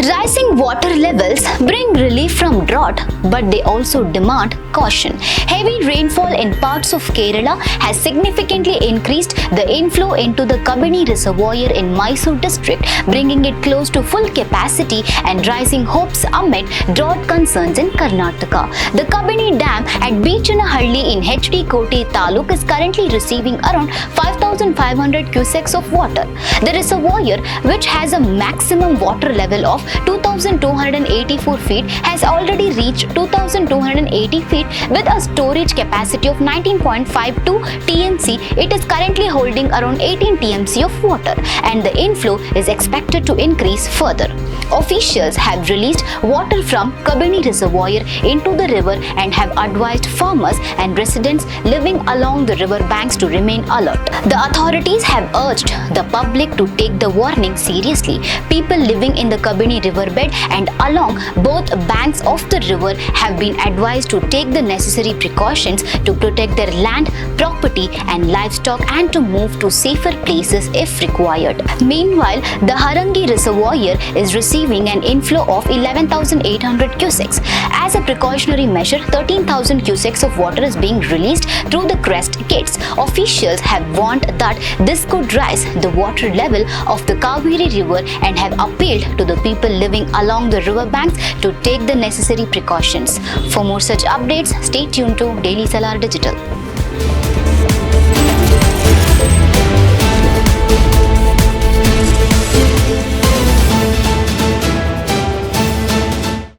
Rising water levels bring relief from drought, but they also demand caution. Heavy rainfall in parts of Kerala has significantly increased the inflow into the Kabini Reservoir in Mysuru district, bringing it close to full capacity and raising hopes amid drought concerns in Karnataka. The Kabini Dam at Beechanahalli in HD Kote Taluk is currently receiving around 5,500 cusecs of water. The reservoir, which has a maximum water level of 2,284 feet, has already reached 2,280 feet with a storage capacity of 19.52 TMC. It is currently holding around 18 TMC of water, and the inflow is expected to increase further. Officials have released water from Kabini Reservoir into the river and have advised farmers and residents living along the river banks to remain alert. The authorities have urged the public to take the warning seriously. People living in the Kabini riverbed and along both banks of the river have been advised to take the necessary precautions to protect their land, property and livestock, and to move to safer places if required. Meanwhile, the Harangi Reservoir is receiving an inflow of 11,800 cusecs. As a precautionary measure, 13,000 cusecs of water is being released through the crest gates. Officials have warned that this could rise the water level of the Cauvery River and have appealed to the people living along the riverbanks to take the necessary precautions. For more such updates, stay tuned to Daily Salar Digital.